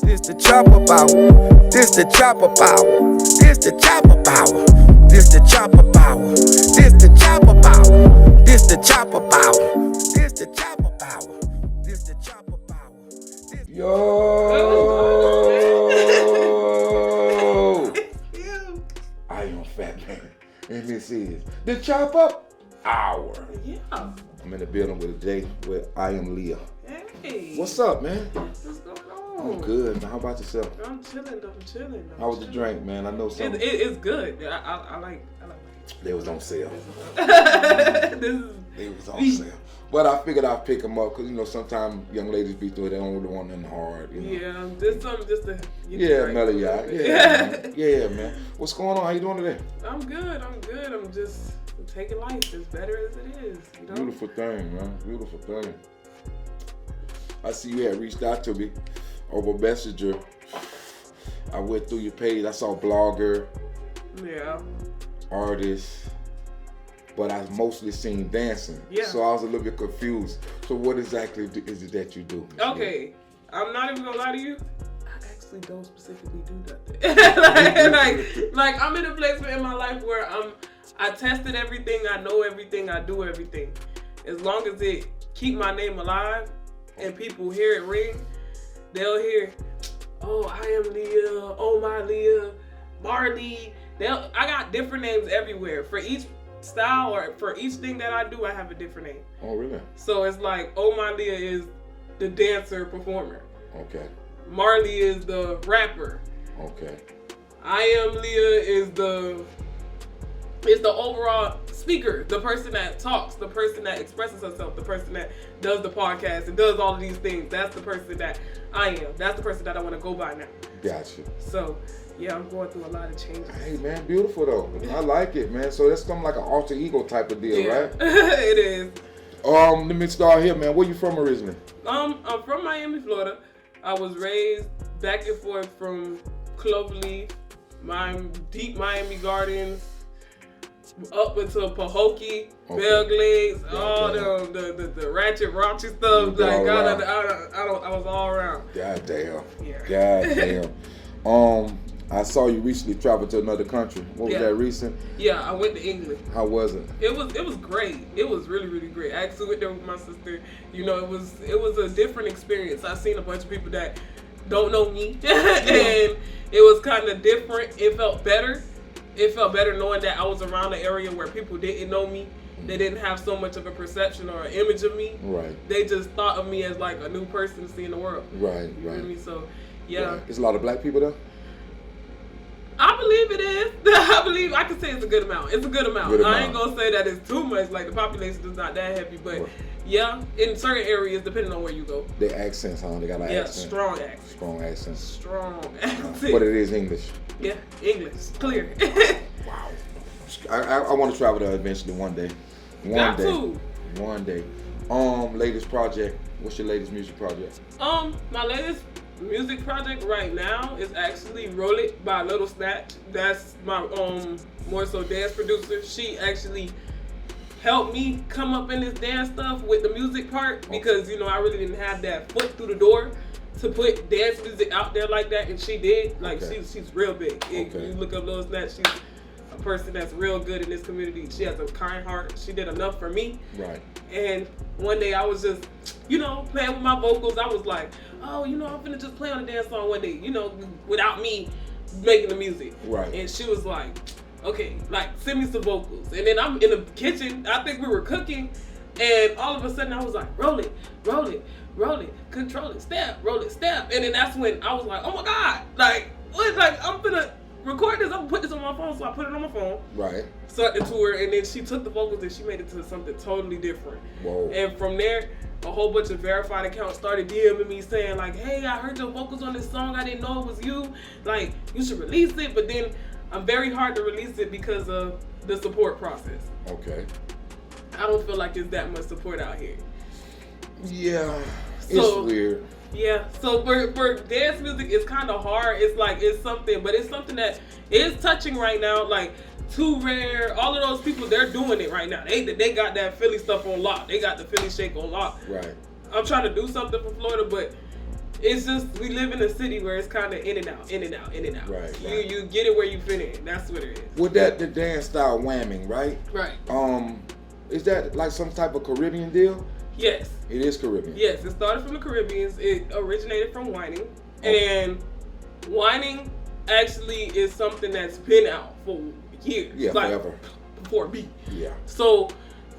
This the chopper power. This the chopper power. This the chopper power. This the chopper power. This the chopper power. This the chopper power. This the chopper power. This the chopper power. Yo! I am Fattman, and this is the Chop Up Hour. Yeah. I'm in the building with today with ohmyliyahhhh. Hey. What's up, man? What's going on? I'm good, man. How about yourself? I'm chilling. How was the drink, man? I know something. It's good. I like it. They was on sale. This is They was on sale. But I figured I'd pick them up because, you know, sometimes young ladies be through it. They don't really want nothing hard, you know. Yeah, there's something just to... Mellow y'all. Yeah, man. Yeah, man. What's going on? How you doing today? I'm good. I'm just taking life as better as it is, you know? Beautiful thing, man. Beautiful thing. I see you had reached out to me over Messenger. I went through your page. I saw blogger, Yeah. artist, but I've mostly seen dancing. Yeah. So I was a little bit confused. So what exactly is it that you do? Okay. I'm not even gonna lie to you. I actually don't specifically do nothing. like I'm in a place in my life where I tested everything, I know everything, I do everything. As long as it keep my name alive and people hear it ring, they'll hear, oh, I am Leah, ohmyliyahhhh, Marley. I got different names everywhere. For each style or for each thing that I do, I have a different name. Oh, really? So it's like ohmyliyahhhh is the dancer performer. Okay. Marley is the rapper. Okay. I am Leah is the overall speaker, the person that talks, the person that expresses herself, the person that does the podcast and does all of these things. That's the person that I am. That's the person that I want to go by now. Gotcha. So, yeah, I'm going through a lot of changes. Hey, man, beautiful though. I like it, man. So that's something like an alter ego type of deal, right? It is. Let me start here, man. Where you from originally? I'm from Miami, Florida. I was raised back and forth from Cloverleaf, deep Miami Gardens, up into Pahokee, Bell Glades, all them the ratchet raunchy stuff. Like I was all around. God damn. Yeah. God damn. I saw you recently travel to another country. What was that recent? Yeah, I went to England. How was it? It was great. It was really, really great. I actually went there with my sister. You know, it was a different experience. I seen a bunch of people that don't know me, and it was kind of different. It felt better. It felt better knowing that I was around an area where people didn't know me. They didn't have so much of a perception or an image of me. Right. They just thought of me as like a new person seeing the world. Right, You know what I mean? So, yeah. Right. There's a lot of black people there? I believe it is. I can say it's a good amount. It's a good amount. I ain't gonna say that it's too much. Like the population is not that heavy, but yeah, in certain areas, depending on where you go. Their accents, huh? They got an accent. Strong accent. Strong accent. Strong accent. But it is English. Yeah, English, clear. Wow. I want to travel there eventually one day. One day. Latest project. What's your latest music project? My latest music project right now is actually Roll It by Little Snatch. That's my more so dance producer. She actually helped me come up in this dance stuff with the music part because you know I really didn't have that foot through the door to put dance music out there like that, and she did. Like she's real big. If you look up Little Snatch, she's a person that's real good in this community. She has a kind heart. She did enough for me. Right. And one day I was just, you know, playing with my vocals. I was like, oh, you know, I'm finna just play on a dance song one day, you know, without me making the music. Right. And she was like, okay, like send me some vocals. And then I'm in the kitchen. I think we were cooking, and all of a sudden I was like, roll it, roll it, roll it, control it, step, roll it, step. And then that's when I was like, oh my God, like what? Like I'm finna record this. I'm gonna put this on my phone. So I put it on my phone. Right. Sent it to her, and then she took the vocals and she made it to something totally different. Whoa. And from there, a whole bunch of verified accounts started DMing me saying like, hey, I heard your vocals on this song. I didn't know it was you. Like, you should release it. But then I'm very hard to release it because of the support process. Okay. I don't feel like there's that much support out here. Yeah. So, it's weird. Yeah, so for dance music, it's kind of hard. It's like, it's something that is touching right now. Like, Too Rare, all of those people, they're doing it right now. They got that Philly stuff on lock. They got the Philly shake on lock. Right. I'm trying to do something for Florida, but it's just we live in a city where it's kind of in and out. Right. You get it where you fit in. That's what it is. With that, the dance style whamming, right? Right. Is that like some type of Caribbean deal? Yes. It is Caribbean. Yes, it started from the Caribbean. It originated from whining, and whining actually is something that's been out for years. Yeah, like, forever. Before me. Yeah. So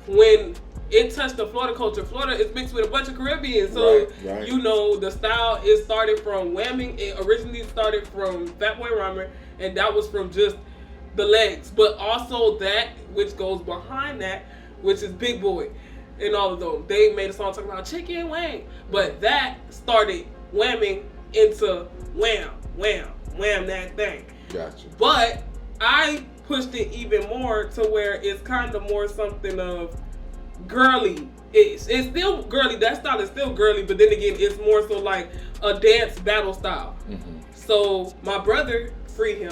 when it touched the Florida culture, Florida is mixed with a bunch of Caribbean. So right. you know the style is started from whamming. It originally started from Fat Boy Rhymer, and that was from just the legs, but also that which goes behind that, which is Big Boy. And all of those, they made a song talking about chicken wing, but that started whamming into wham, wham, wham that thing. Gotcha. But I pushed it even more to where it's kind of more something of girly. It's still girly. That style is still girly, but then again, it's more so like a dance battle style. Mm-hmm. So my brother, free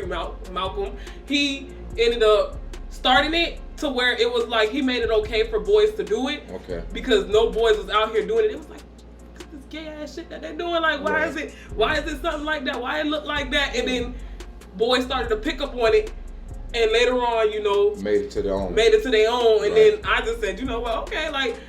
Malcolm, he ended up starting it to where it was like he made it okay for boys to do it. Okay. Because no boys was out here doing it. It was like this gay ass shit that they're doing. Like why is it something like that? Why it look like that? And then boys started to pick up on it. And later on, you know, made it to their own. And then I just said, you know what, okay, like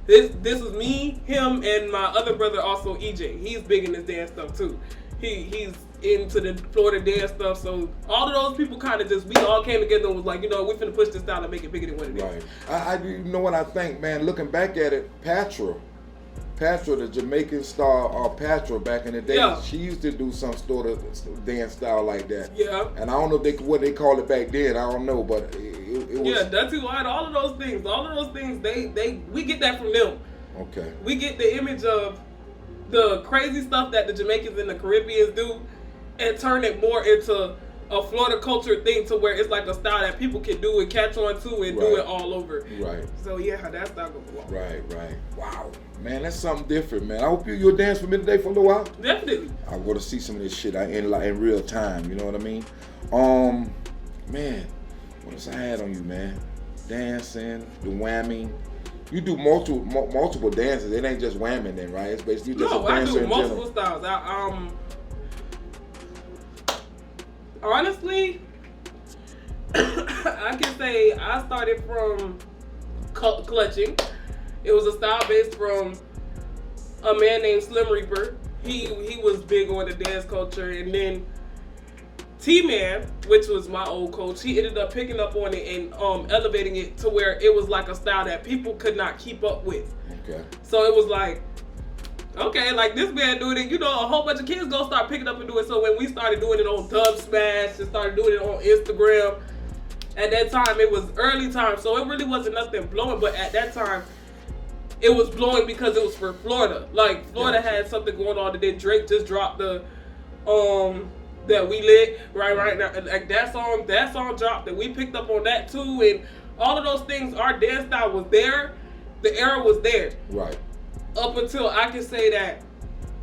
this was me, him, and my other brother also EJ. He's big in this dance stuff too. He's into the Florida dance stuff. So all of those people kind of we all came together and was like, you know, we finna push this style and make it bigger than what it is. Right. I you know what I think, man, looking back at it, Patra, the Jamaican star Patra back in the day, she used to do some sort of dance style like that. Yeah. And I don't know what they called it back then. I don't know, but it was. Yeah, Dirty White, all of those things, we get that from them. Okay. We get the image of the crazy stuff that the Jamaicans and the Caribbeans do, and turn it more into a Florida culture thing to where it's like a style that people can do and catch on to and do it all over. Right. So yeah, that's not gonna go on. Right. Wow. Man, that's something different, man. I hope you'll dance for me today for a little while. Definitely. I want to see some of this shit in real time, you know what I mean? Man, what else I had on you, man? Dancing, the whamming. You do multiple dances. It ain't just whamming then, right? It's basically just a dancer in general. No, I do multiple styles. Honestly, I can say I started from clutching. It was a style based from a man named Slim Reaper. He was big on the dance culture, and then T-Man, which was my old coach, he ended up picking up on it and elevating it to where it was like a style that people could not keep up with. Okay. So it was like, okay, like this man doing it, you know, a whole bunch of kids gonna start picking up and doing it. So when we started doing it on Dub Smash and started doing it on Instagram, at that time it was early time, so it really wasn't nothing blowing. But at that time, it was blowing because it was for Florida. Like Florida had something going on. And then Drake just dropped the that we lit right now. Like that song dropped, and we picked up on that too. And all of those things, our dance style was there. The era was there. Right. Up until I can say that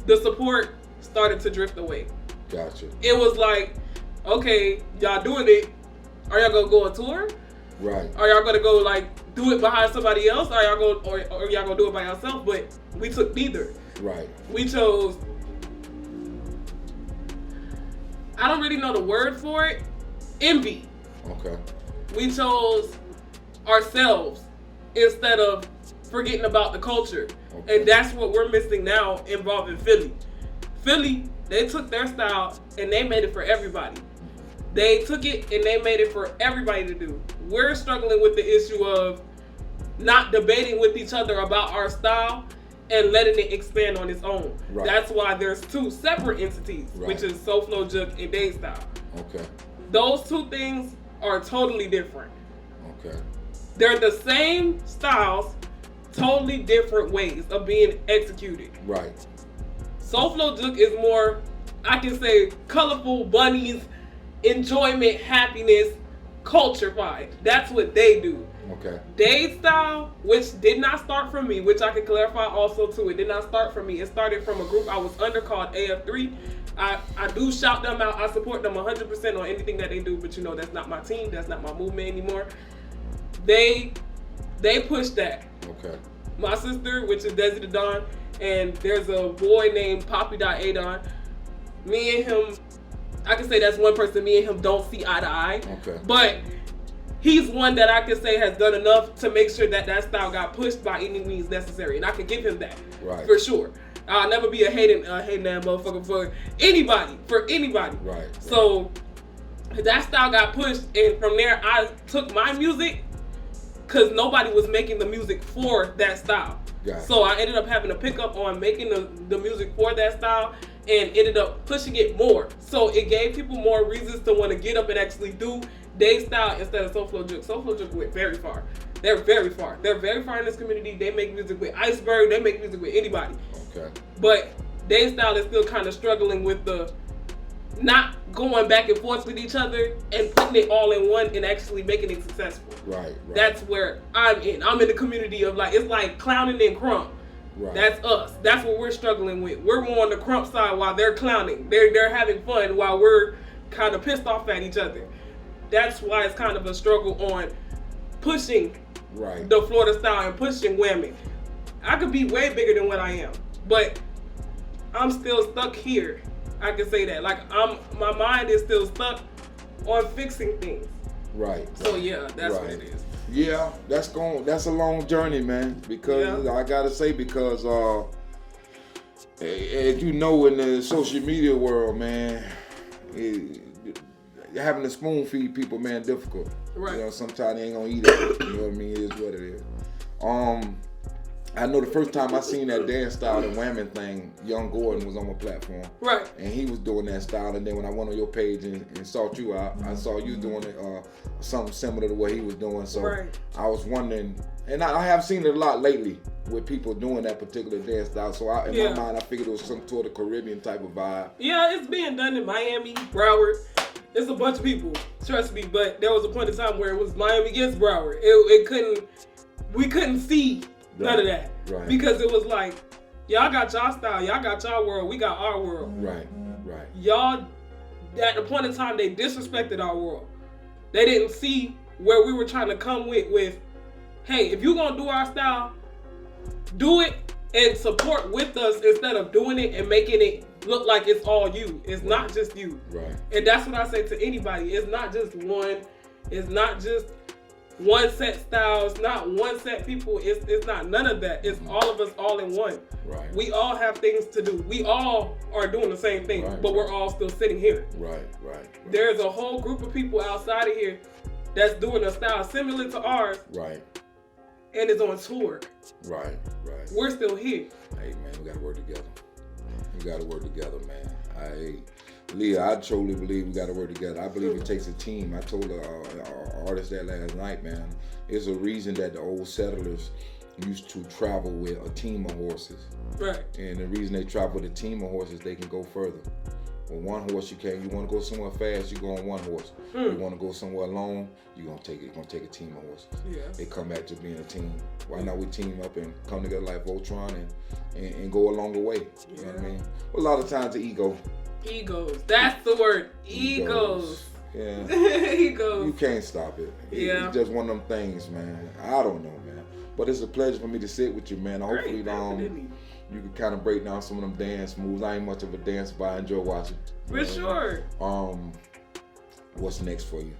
the support started to drift away. Gotcha. It was like, okay, y'all doing it. Are y'all gonna go on tour? Right. Are y'all gonna go like do it behind somebody else? Or y'all gonna do it by yourself? But we took neither. Right. We chose, I don't really know the word for it, envy. Okay. We chose ourselves instead of forgetting about the culture. Okay. And that's what we're missing now involving Philly. Philly, they took their style and they made it for everybody. They took it and they made it for everybody to do. We're struggling with the issue of not debating with each other about our style and letting it expand on its own. Right. That's why there's two separate entities, which is Soul Flow Juke and Day Style. Okay. Those two things are totally different. Okay. They're the same styles, totally different ways of being executed. Right. Soul Flow Juke is more, I can say, colorful bunnies, enjoyment, happiness, culture-fied. That's what they do. Okay. Day Style, which did not start from me, which I can clarify also too, it did not start from me. It started from a group I was under called AF3. I do shout them out. I support them 100% on anything that they do, but you know that's not my team. That's not my movement anymore. They push that. Okay. My sister, which is Desi the Dawn, and there's a boy named Poppy.Adon. Me and him, I can say that's one person me and him don't see eye to eye. Okay. But he's one that I can say has done enough to make sure that style got pushed by any means necessary, and I can give him that for sure. I'll never be a hating that motherfucker for anybody. Right. So that style got pushed, and from there I took my music because nobody was making the music for that style. So I ended up having to pick up on making the music for that style and ended up pushing it more. So it gave people more reasons to want to get up and actually do Dave style instead of Soulflow Juke. Soulflow Juke went very far. They're very far. They're very far in this community. They make music with Iceberg. They make music with anybody. Okay. But Dave style is still kind of struggling with the not going back and forth with each other and putting it all in one and actually making it successful. Right. That's where I'm in. I'm in the community of like, it's like clowning and crump. Right. That's us. That's what we're struggling with. We're more on the crump side while they're clowning. They're having fun while we're kind of pissed off at each other. That's why it's kind of a struggle on pushing the Florida style and pushing whammy. I could be way bigger than what I am, but I'm still stuck here. I can say that. Like my mind is still stuck on fixing things. Right. So yeah, that's what it is. Yeah, that's a long journey, man. Because I gotta say, because as you know, in the social media world, man, having to spoon feed people, man, difficult. Right. You know, sometimes they ain't gonna eat it. You know what I mean? It is what it is. I know the first time I seen that dance style, the whamming thing, Young Gordon was on my platform. Right. And he was doing that style, and then when I went on your page and sought you out, I saw you doing it, something similar to what he was doing. So I was wondering, and I have seen it a lot lately with people doing that particular dance style. So in my mind, I figured it was some sort of Caribbean type of vibe. Yeah, it's being done in Miami, Broward. It's a bunch of people, trust me. But there was a point in time where it was Miami against Broward. We couldn't see none of that. Right. Because it was like, y'all got y'all style, y'all got y'all world, we got our world. Right. Y'all, at the point in time, they disrespected our world. They didn't see where we were trying to come with, hey, if you're gonna do our style, do it and support with us instead of doing it and making it look like it's all you. It's not just you. Right. And that's what I say to anybody. It's not just one. It's not just one set style. It's not one set people. It's not none of that. It's all of us all in one. Right. We all have things to do. We all are doing the same thing, but we're all still sitting here. Right. There's a whole group of people outside of here that's doing a style similar to ours. Right. And is on tour. Right. We're still here. Hey, man, we gotta work together. Man. Leah, I totally believe we gotta work together. I believe it takes a team. I told our artist that last night, man. There's a reason that the old settlers used to travel with a team of horses. Right. And the reason they travel with a team of horses, they can go further. With one horse, you can't. You want to go somewhere fast, you go on one horse. You want to go somewhere alone, you're gonna take a team of horses. Yeah. They come back to being a team. Why not we team up and come together like Voltron and go along the way? You know what I mean? But a lot of times the ego. Egos. That's the word. Egos. Yeah. Egos. You can't stop it. Yeah. It's just one of them things, man. I don't know, man. But it's a pleasure for me to sit with you, man. Hopefully, you can kind of break down some of them dance moves. I ain't much of a dancer, but I enjoy watching. For sure. What's next for you?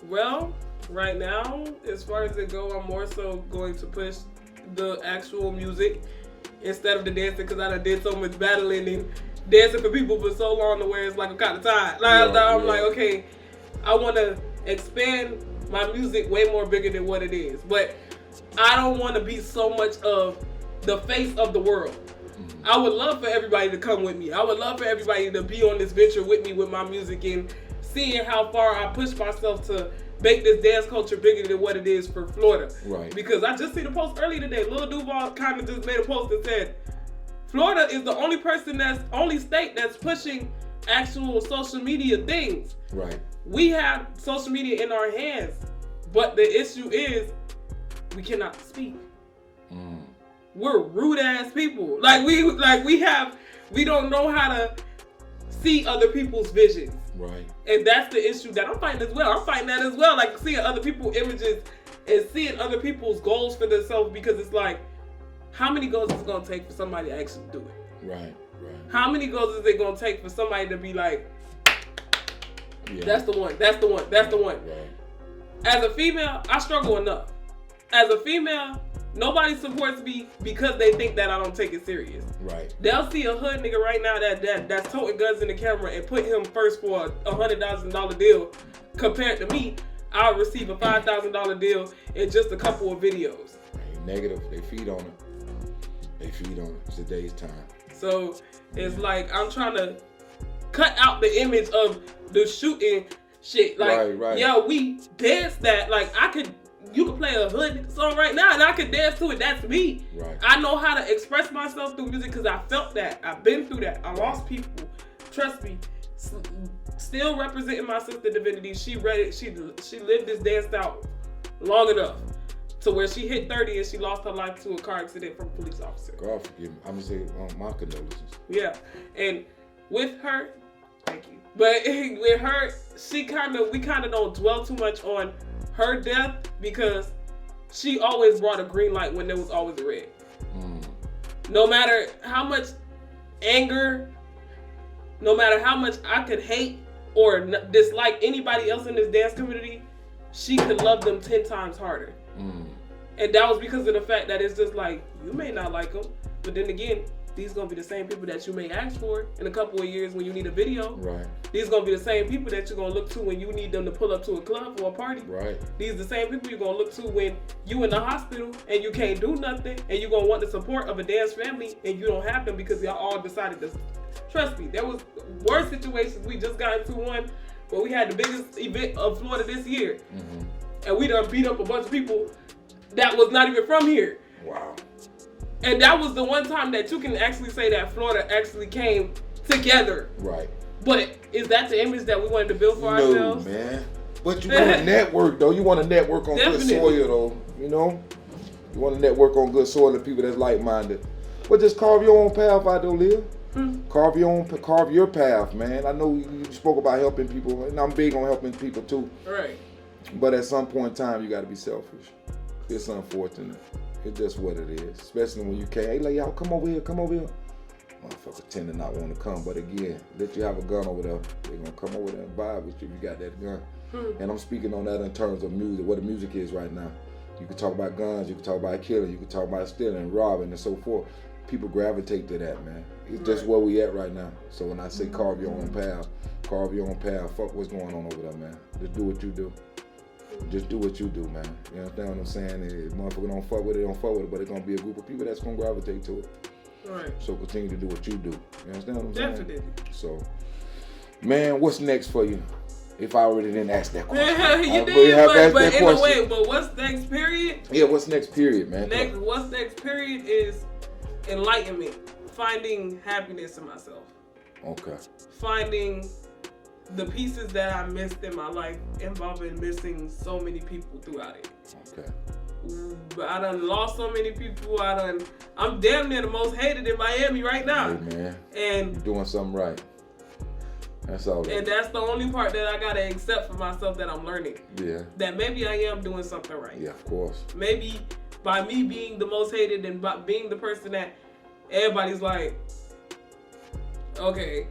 Well, right now, as far as it go, I'm more so going to push the actual music instead of the dancing, because I done did so much battling and dancing for people for so long to where it's like I'm kind of tired. I'm like, okay, I want to expand my music way more bigger than what it is. But I don't want to be so much of the face of the world. I would love for everybody to come with me. I would love for everybody to be on this venture with me with my music and seeing how far I push myself to make this dance culture bigger than what it is for Florida. Right. Because I just seen a post earlier today. Lil Duval kind of just made a post that said, Florida is the only state that's pushing actual social media things. Right. We have social media in our hands, but the issue is we cannot speak. We're rude ass people. We don't know how to see other people's visions. Right. And that's the issue that I'm fighting as well. I'm fighting that as well. Like seeing other people's images and seeing other people's goals for themselves, because it's like, how many goals is it gonna take for somebody to actually do it? Right. How many goals is it gonna take for somebody to be like, Yeah. that's the one. Right. As a female, I struggle enough. As a female, nobody supports me because they think that I don't take it serious. Right. They'll see a hood nigga right now that's toting guns in the camera and put him first for a $100,000 deal. Compared to me, I'll receive a $5,000 deal in just a couple of videos. Negative. They feed on it. It's today's time. So it's like I'm trying to cut out the image of the shooting shit. Like, right. Yo, we dance that. Like, you could play a hood song right now and I could dance to it. That's me. Right. I know how to express myself through music because I felt that. I've been through that. I lost people. Trust me. Still representing my sister Divinity. She read it. She lived this dance out long enough to where she hit 30 and she lost her life to a car accident from a police officer. God forgive me. I'm gonna say my condolences. Yeah, and with her, thank you. But with her, we kind of don't dwell too much on her death because she always brought a green light when there was always a red. No matter how much anger, no matter how much I could hate or dislike anybody else in this dance community, she could love them 10 times harder. And that was because of the fact that it's just like, you may not like them, but then again, these gonna be the same people that you may ask for in a couple of years when you need a video. Right. These gonna be the same people that you're gonna look to when you need them to pull up to a club or a party. Right. These the same people you're gonna look to when you in the hospital and you can't do nothing and you're gonna want the support of a dance family and you don't have them because y'all all decided to. Trust me, there was worse situations. We just got into one where we had the biggest event of Florida this year. And we done beat up a bunch of people that was not even from here. Wow. And that was the one time that you can actually say that Florida actually came together. Right. But is that the image that we wanted to build for ourselves? No, man. But you want to network, though. You want to network on good soil, though. You know? You want to network on good soil and people that's like-minded. But just carve your own path out there, Leah. Carve your path, man. I know you spoke about helping people, and I'm big on helping people, too. Right. But at some point in time, you got to be selfish. It's unfortunate. It's just what it is. Especially when you can't. Hey, like, y'all, come over here. Motherfuckers tend to not want to come. But again, let you have a gun over there. They're going to come over there and vibe with you if you got that gun. And I'm speaking on that in terms of music, what the music is right now. You can talk about guns. You can talk about killing. You can talk about stealing, robbing, and so forth. People gravitate to that, man. It's just where we at right now. So when I say carve your own path, fuck what's going on over there, man. Just do what you do. Just do what you do, man. You understand what I'm saying? If motherfucker don't fuck with it, but it's gonna be a group of people that's gonna gravitate to it. Right. So continue to do what you do. You understand what I'm saying? Definitely. So, man, what's next for you? If I already didn't ask that question. You did, but in a way, but what's next period? Yeah, what's next period, man? What's next period is enlightenment. Finding happiness in myself. Okay. Finding the pieces that I missed in my life involving missing so many people throughout it. Okay. But I done lost so many people. I'm damn near the most hated in Miami right now. Hey, man. And you're doing something right. That's all. And that's the only part that I gotta accept for myself that I'm learning. Yeah. That maybe I am doing something right. Yeah, of course. Maybe by me being the most hated and by being the person that everybody's like, okay,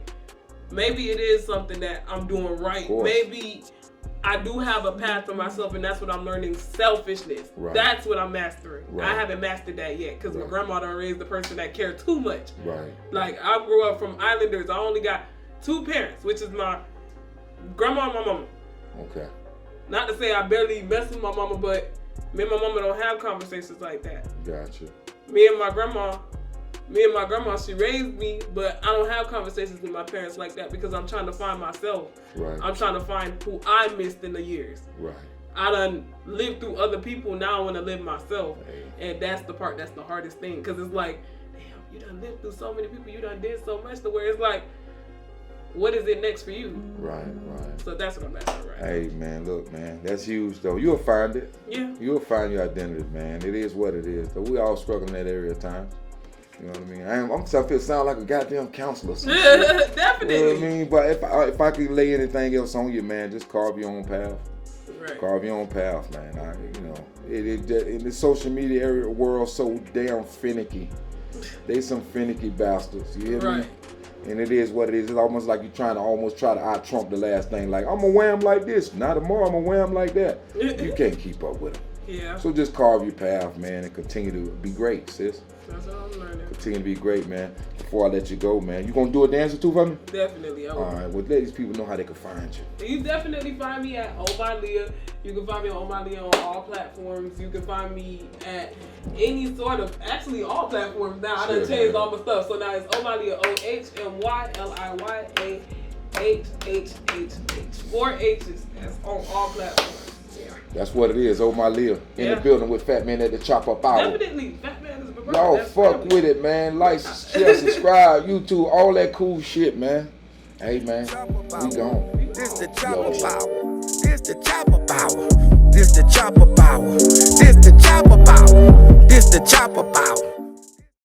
maybe it is something that I'm doing right. Maybe I do have a path for myself, and that's what I'm learning, selfishness. Right. That's what I'm mastering. Right. I haven't mastered that yet because my grandma done raised the person that cared too much. Right. Like, I grew up from Islanders. I only got 2 parents, which is my grandma and my mama. Okay. Not to say I barely mess with my mama, but me and my mama don't have conversations like that. Gotcha. Me and my grandma, she raised me, but I don't have conversations with my parents like that because I'm trying to find myself. Right. I'm trying to find who I missed in the years. Right. I done lived through other people, now I want to live myself. Hey. And that's the part that's the hardest thing, because it's like, damn, you done lived through so many people, you done did so much to where it's like, what is it next for you? Right. So that's what I'm asking right now. Hey, man, look, man, that's huge, though. You'll find it. Yeah. You'll find your identity, man. It is what it is. So we all struggle in that area at times. You know what I mean? I'm starting to sound like a goddamn counselor. Definitely. You know what I mean? But if I could lay anything else on you, man, just carve your own path. Right. Carve your own path, man. In the social media area world, so damn finicky. They some finicky bastards. You hear me? And it is what it is. It's almost like you're trying to out-Trump the last thing. Like, I'm going to wham like this. Now tomorrow, I'm going to wham like that. You can't keep up with them. Yeah. So just carve your path, man, and continue to be great, sis. That's all I'm learning. Continue to be great, man. Before I let you go, man. You going to do a dance or two for me? Definitely. All right. Well, let these people know how they can find you. You definitely find me at ohmyliyahhhh. You can find me on ohmyliyahhhh on all platforms. You can find me at any sort of, actually all platforms now. I done changed all my stuff. So now it's ohmyliyahhhh, ohmyliyahhhh. 4 H's. That's on all platforms. Yeah. That's what it is. ohmyliyahhhh in the building with Fattman at the Chop-Up Hour. Definitely. Fattman is my brother. Y'all fuck with it, man. Like, share, subscribe, YouTube, all that cool shit, man. Hey, man. We gone. This the Chopper Power. This the Chopper Power. This the Chopper Power. This the Chopper Power. This the Chopper Power.